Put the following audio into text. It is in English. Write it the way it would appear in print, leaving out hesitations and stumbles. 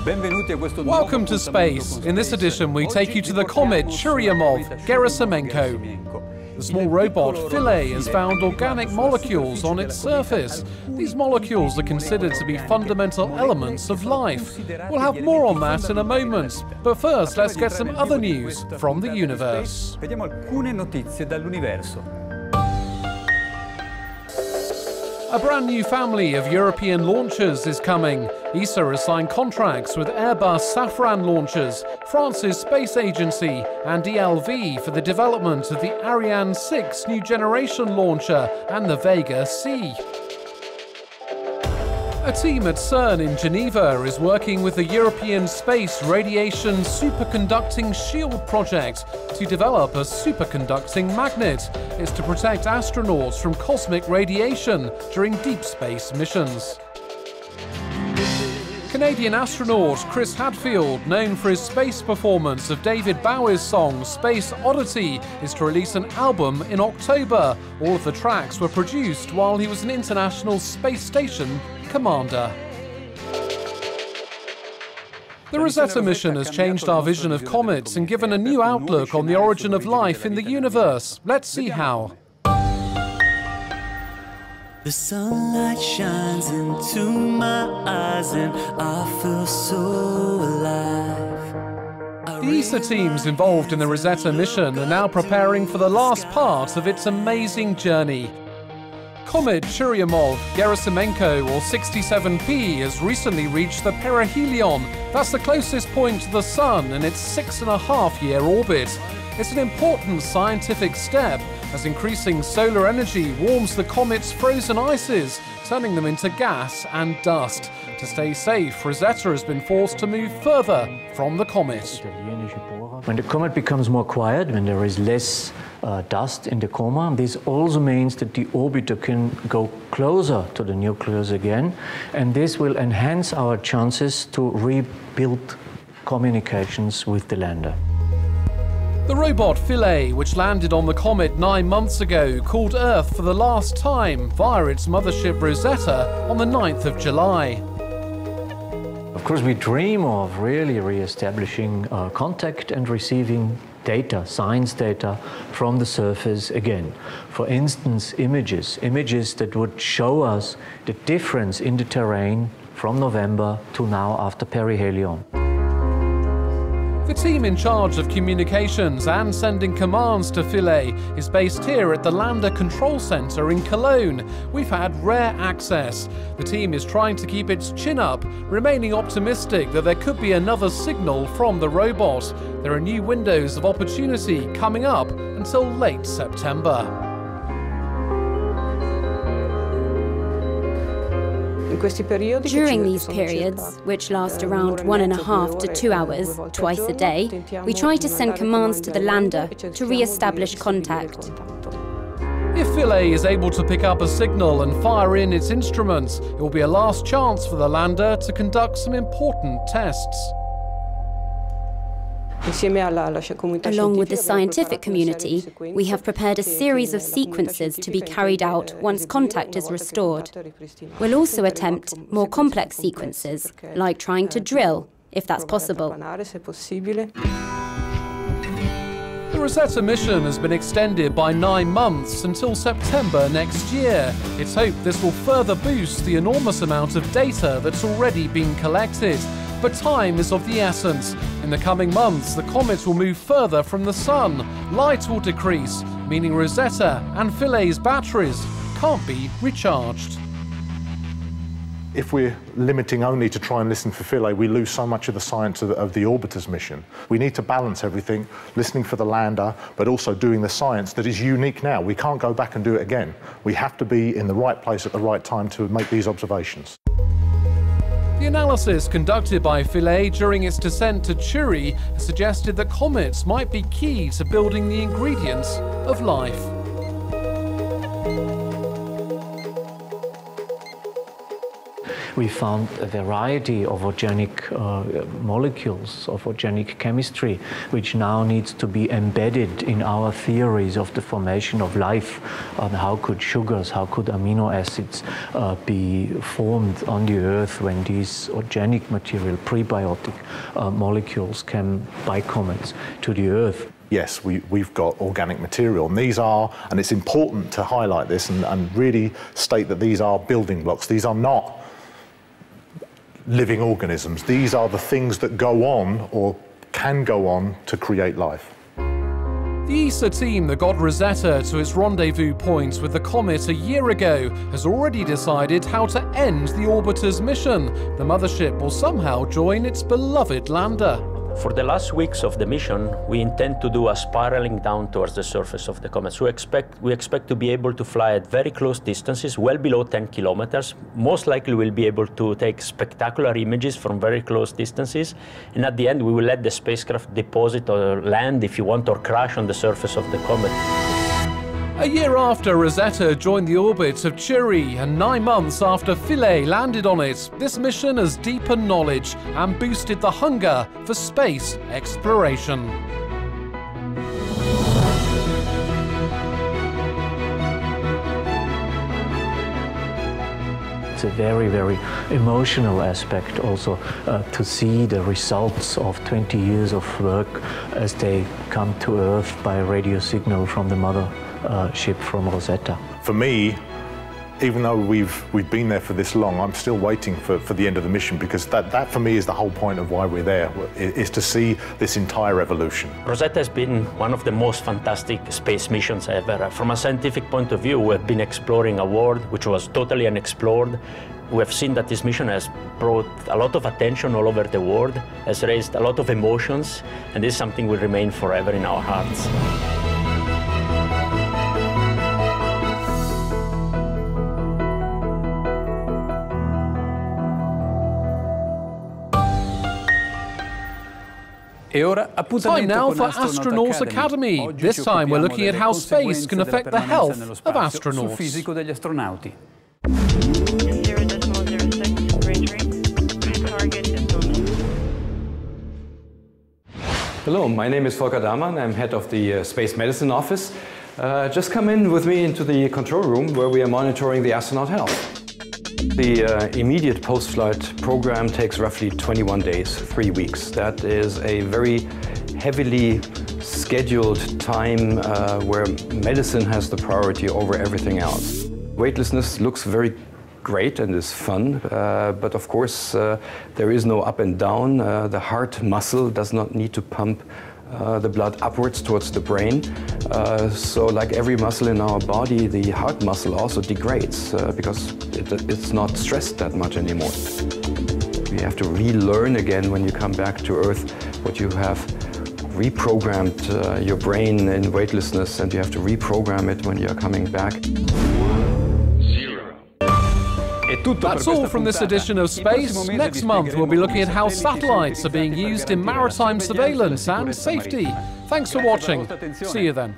Welcome to space. In this edition, we take you to the comet Churyumov-Gerasimenko. The small robot Philae has found organic molecules on its surface. These molecules are considered to be fundamental elements of life. We'll have more on that in a moment. But first, let's get some other news from the universe. A brand new family of European launchers is coming. ESA has signed contracts with Airbus Safran launchers, France's space agency, and ELV for the development of the Ariane 6 new generation launcher and the Vega C. A team at CERN in Geneva is working with the European Space Radiation Superconducting Shield project to develop a superconducting magnet. It's to protect astronauts from cosmic radiation during deep space missions. Canadian astronaut Chris Hadfield, known for his space performance of David Bowie's song Space Oddity, is to release an album in October. All of the tracks were produced while he was an International Space Station commander. The Rosetta Mission has changed our vision of comets and given a new outlook on the origin of life in the universe. Let's see how. The sunlight shines into my eyes and I feel so alive. The ESA teams involved in the Rosetta Mission are now preparing for the last part of its amazing journey. Comet Churyumov-Gerasimenko, or 67P, has recently reached the perihelion. That's the closest point to the Sun in its 6.5-year orbit. It's an important scientific step, as increasing solar energy warms the comet's frozen ices, turning them into gas and dust. To stay safe, Rosetta has been forced to move further from the comet. When the comet becomes more quiet, when there is less dust in the coma, this also means that the orbiter can go closer to the nucleus again, and this will enhance our chances to rebuild communications with the lander. The robot Philae, which landed on the comet 9 months ago, called Earth for the last time via its mothership Rosetta on the 9th of July. Of course, we dream of really re-establishing contact and receiving data, science data, from the surface again. For instance, images that would show us the difference in the terrain from November to now after perihelion. The team in charge of communications and sending commands to Philae is based here at the Lander Control Center in Cologne. We've had rare access. The team is trying to keep its chin up, remaining optimistic that there could be another signal from the robot. There are new windows of opportunity coming up until late September. During these periods, which last around 1.5 to 2 hours, twice a day, we try to send commands to the lander to re-establish contact. If Philae is able to pick up a signal and fire in its instruments, it will be a last chance for the lander to conduct some important tests. Along with the scientific community, we have prepared a series of sequences to be carried out once contact is restored. We'll also attempt more complex sequences, like trying to drill, if that's possible. The Rosetta mission has been extended by 9 months until September next year. It's hoped this will further boost the enormous amount of data that's already been collected. But time is of the essence. In the coming months, the comet will move further from the Sun. Light will decrease, meaning Rosetta and Philae's batteries can't be recharged. If we're limiting only to try and listen for Philae, we lose so much of the science of the orbiter's mission. We need to balance everything, listening for the lander, but also doing the science that is unique now. We can't go back and do it again. We have to be in the right place at the right time to make these observations. The analysis conducted by Philae during its descent to Chury has suggested that comets might be key to building the ingredients of life. we found a variety of organic molecules, of organic chemistry, which now needs to be embedded in our theories of the formation of life. How could sugars, how could amino acids be formed on the Earth when these organic material, prebiotic molecules came by comets to the Earth? Yes, we've got organic material, and these are, and it's important to highlight this and really state that these are building blocks. These are not living organisms. These are the things that go on or can go on to create life. The ESA team that got Rosetta to its rendezvous point with the Comet a year ago has already decided how to end the orbiter's mission. The mothership will somehow join its beloved lander. For the last weeks of the mission, we intend to do a spiraling down towards the surface of the comet. So we expect to be able to fly at very close distances, well below 10 kilometers. Most likely we'll be able to take spectacular images from very close distances. And at the end, we will let the spacecraft deposit or land, if you want, or crash on the surface of the comet. A year after Rosetta joined the orbit of Chury and 9 months after Philae landed on it, this mission has deepened knowledge and boosted the hunger for space exploration. It's a very, very emotional aspect also to see the results of 20 years of work as they come to Earth by radio signal from the mother ship from Rosetta. For me, even though we've been there for this long, I'm still waiting for the end of the mission, because that for me is the whole point of why we're there, is to see this entire evolution. Rosetta has been one of the most fantastic space missions ever. From a scientific point of view, we've been exploring a world which was totally unexplored. We have seen that this mission has brought a lot of attention all over the world, has raised a lot of emotions, and this is something will remain forever in our hearts. Time now for Astronauts Academy. This time we're looking at how space can affect the health of astronauts. Hello, my name is Volker Dahlmann. I'm head of the Space Medicine Office. Just come in with me into the control room where we are monitoring the astronaut health. The immediate post-flight program takes roughly 21 days, 3 weeks. That is a very heavily scheduled time where medicine has the priority over everything else. Weightlessness looks very great and is fun, but of course there is no up and down. The heart muscle does not need to pump the blood upwards towards the brain. So like every muscle in our body, the heart muscle also degrades because it's not stressed that much anymore. You have to relearn again when you come back to Earth what you have reprogrammed your brain in weightlessness, and you have to reprogram it when you're coming back. That's all from this edition of Space. Next month we'll be looking at how satellites are being used in maritime surveillance and safety. Thanks for watching. See you then.